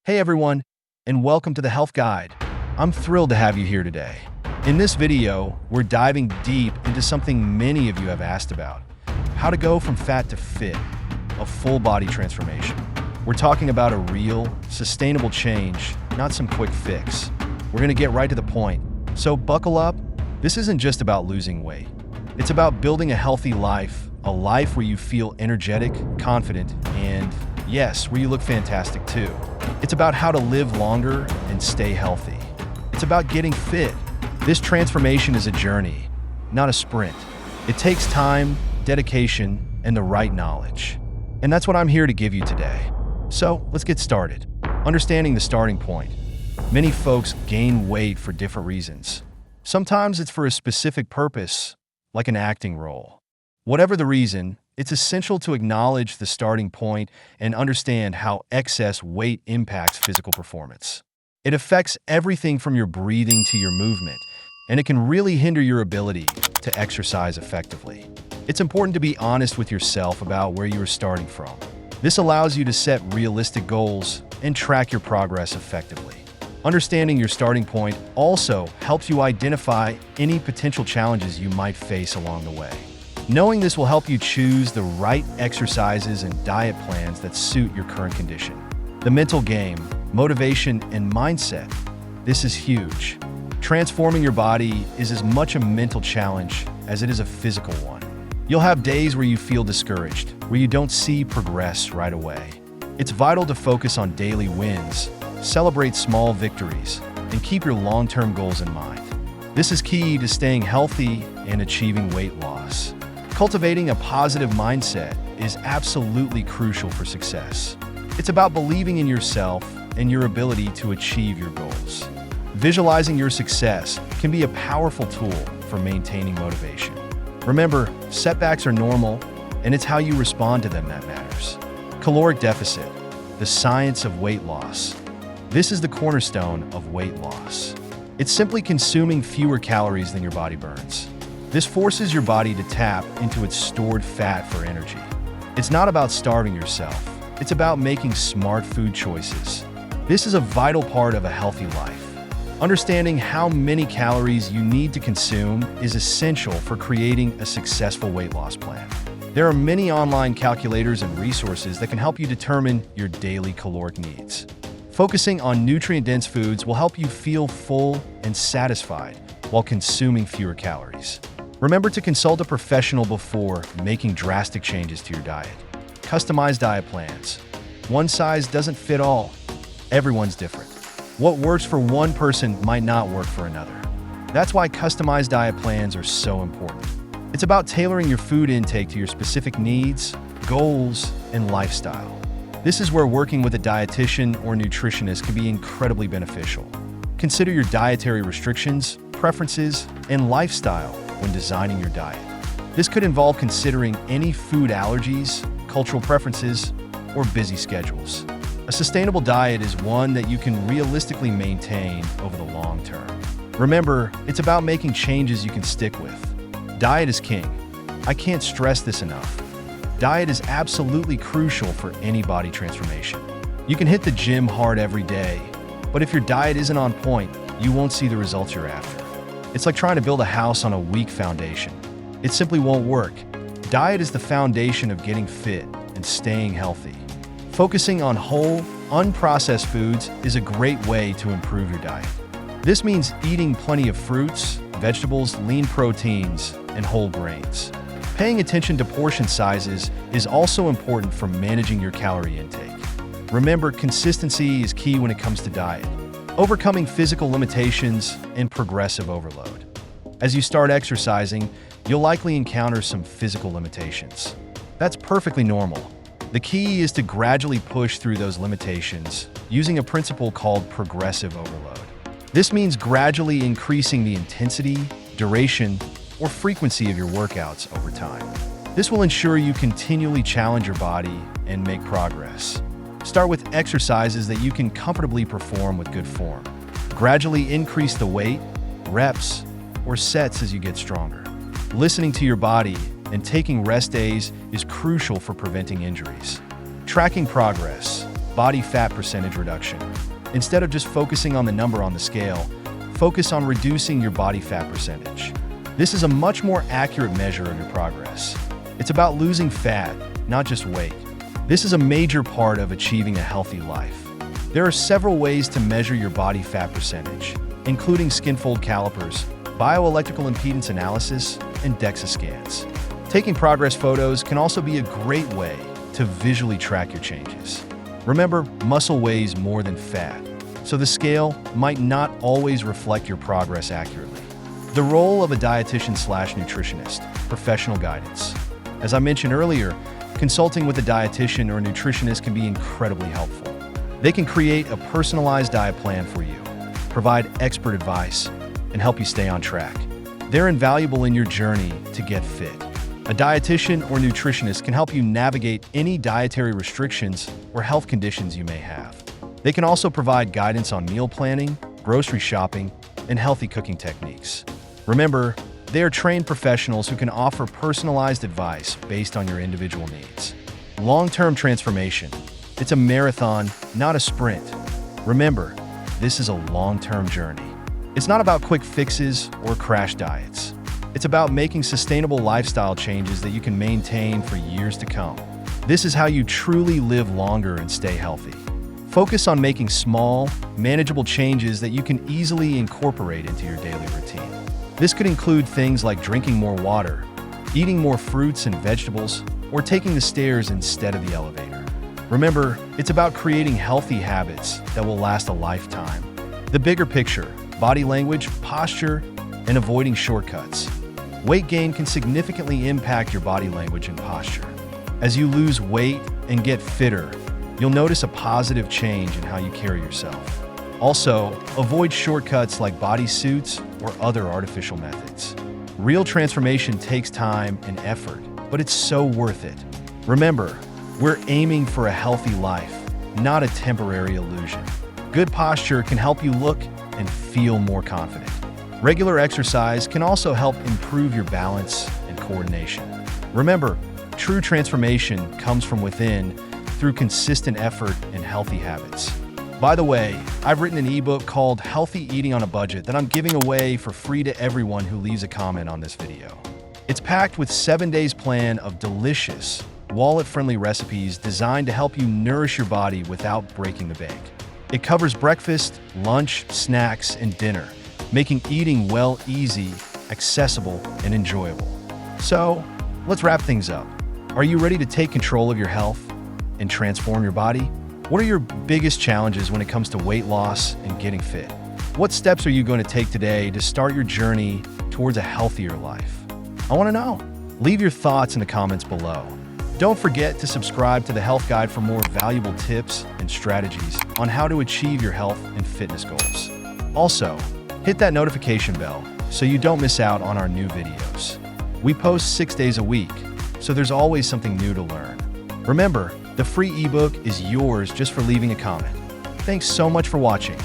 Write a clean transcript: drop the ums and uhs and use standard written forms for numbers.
Hey everyone, and welcome to the Health Guide. I'm thrilled to have you here today. In this video, we're diving deep into something many of you have asked about: how to go from fat to fit, a full body transformation. We're talking about a real, sustainable change, not some quick fix. We're going to get right to the point. So buckle up. This isn't just about losing weight. It's about building a healthy life, a life where you feel energetic, confident, and yes, where you look fantastic too. It's about how to live longer and stay healthy. It's about getting fit. This transformation is a journey, not a sprint. It takes time, dedication, and the right knowledge. And that's what I'm here to give you today. So let's get started. Understanding the starting point. Many folks gain weight for different reasons. Sometimes it's for a specific purpose, like an acting role. Whatever the reason, it's essential to acknowledge the starting point and understand how excess weight impacts physical performance. It affects everything from your breathing to your movement, and it can really hinder your ability to exercise effectively. It's important to be honest with yourself about where you are starting from. This allows you to set realistic goals and track your progress effectively. Understanding your starting point also helps you identify any potential challenges you might face along the way. Knowing this will help you choose the right exercises and diet plans that suit your current condition. The mental game, motivation, and mindset. This is huge. Transforming your body is as much a mental challenge as it is a physical one. You'll have days where you feel discouraged, where you don't see progress right away. It's vital to focus on daily wins, celebrate small victories, and keep your long-term goals in mind. This is key to staying healthy and achieving weight loss. Cultivating a positive mindset is absolutely crucial for success. It's about believing in yourself and your ability to achieve your goals. Visualizing your success can be a powerful tool for maintaining motivation. Remember, setbacks are normal, and it's how you respond to them that matters. Caloric deficit, the science of weight loss. This is the cornerstone of weight loss. It's simply consuming fewer calories than your body burns. This forces your body to tap into its stored fat for energy. It's not about starving yourself. It's about making smart food choices. This is a vital part of a healthy life. Understanding how many calories you need to consume is essential for creating a successful weight loss plan. There are many online calculators and resources that can help you determine your daily caloric needs. Focusing on nutrient-dense foods will help you feel full and satisfied while consuming fewer calories. Remember to consult a professional before making drastic changes to your diet. Customize diet plans. One size doesn't fit all. Everyone's different. What works for one person might not work for another. That's why customized diet plans are so important. It's about tailoring your food intake to your specific needs, goals, and lifestyle. This is where working with a dietitian or nutritionist can be incredibly beneficial. Consider your dietary restrictions, preferences, and lifestyle when designing your diet. This could involve considering any food allergies, cultural preferences, or busy schedules. A sustainable diet is one that you can realistically maintain over the long term. Remember, it's about making changes you can stick with. Diet is king. I can't stress this enough. Diet is absolutely crucial for any body transformation. You can hit the gym hard every day, but if your diet isn't on point, you won't see the results you're after. It's like trying to build a house on a weak foundation. It simply won't work. Diet is the foundation of getting fit and staying healthy. Focusing on whole, unprocessed foods is a great way to improve your diet. This means eating plenty of fruits, vegetables, lean proteins, and whole grains. Paying attention to portion sizes is also important for managing your calorie intake. Remember, consistency is key when it comes to diet. Overcoming physical limitations and progressive overload. As you start exercising, you'll likely encounter some physical limitations. That's perfectly normal. The key is to gradually push through those limitations using a principle called progressive overload. This means gradually increasing the intensity, duration, or frequency of your workouts over time. This will ensure you continually challenge your body and make progress. Start with exercises that you can comfortably perform with good form. Gradually increase the weight, reps, or sets as you get stronger. Listening to your body and taking rest days is crucial for preventing injuries. Tracking progress. body fat percentage reduction. Instead of just focusing on the number on the scale, focus on reducing your body fat percentage. This is a much more accurate measure of your progress. It's about losing fat, not just weight. This is a major part of achieving a healthy life. There are several ways to measure your body fat percentage, including skin fold calipers, bioelectrical impedance analysis, and DEXA scans. Taking progress photos can also be a great way to visually track your changes. Remember, muscle weighs more than fat, so the scale might not always reflect your progress accurately. The role of a dietitian/nutritionist, professional guidance. As I mentioned earlier, consulting with a dietitian or a nutritionist can be incredibly helpful. They can create a personalized diet plan for you, provide expert advice, and help you stay on track. They're invaluable in your journey to get fit. A dietitian or nutritionist can help you navigate any dietary restrictions or health conditions you may have. They can also provide guidance on meal planning, grocery shopping, and healthy cooking techniques. Remember, they are trained professionals who can offer personalized advice based on your individual needs. Long-term transformation. It's a marathon, not a sprint. Remember, this is a long-term journey. It's not about quick fixes or crash diets. It's about making sustainable lifestyle changes that you can maintain for years to come. This is how you truly live longer and stay healthy. Focus on making small, manageable changes that you can easily incorporate into your daily routine. This could include things like drinking more water, eating more fruits and vegetables, or taking the stairs instead of the elevator. Remember, it's about creating healthy habits that will last a lifetime. The bigger picture, body language, posture, and avoiding shortcuts. Weight gain can significantly impact your body language and posture. As you lose weight and get fitter, you'll notice a positive change in how you carry yourself. Also, avoid shortcuts like bodysuits or other artificial methods. Real transformation takes time and effort, but it's so worth it. Remember, we're aiming for a healthy life, not a temporary illusion. Good posture can help you look and feel more confident. Regular exercise can also help improve your balance and coordination. Remember, true transformation comes from within through consistent effort and healthy habits. By the way, I've written an ebook called Healthy Eating on a Budget that I'm giving away for free to everyone who leaves a comment on this video. It's packed with 7 days plan of delicious, wallet-friendly recipes designed to help you nourish your body without breaking the bank. It covers breakfast, lunch, snacks, and dinner, making eating well easy, accessible, and enjoyable. So, let's wrap things up. Are you ready to take control of your health and transform your body? What are your biggest challenges when it comes to weight loss and getting fit? What steps are you going to take today to start your journey towards a healthier life? I want to know. Leave your thoughts in the comments below. Don't forget to subscribe to the Health Guide for more valuable tips and strategies on how to achieve your health and fitness goals. Also, hit that notification bell so you don't miss out on our new videos. We post 6 days a week, so there's always something new to learn. Remember, the free ebook is yours just for leaving a comment. Thanks so much for watching.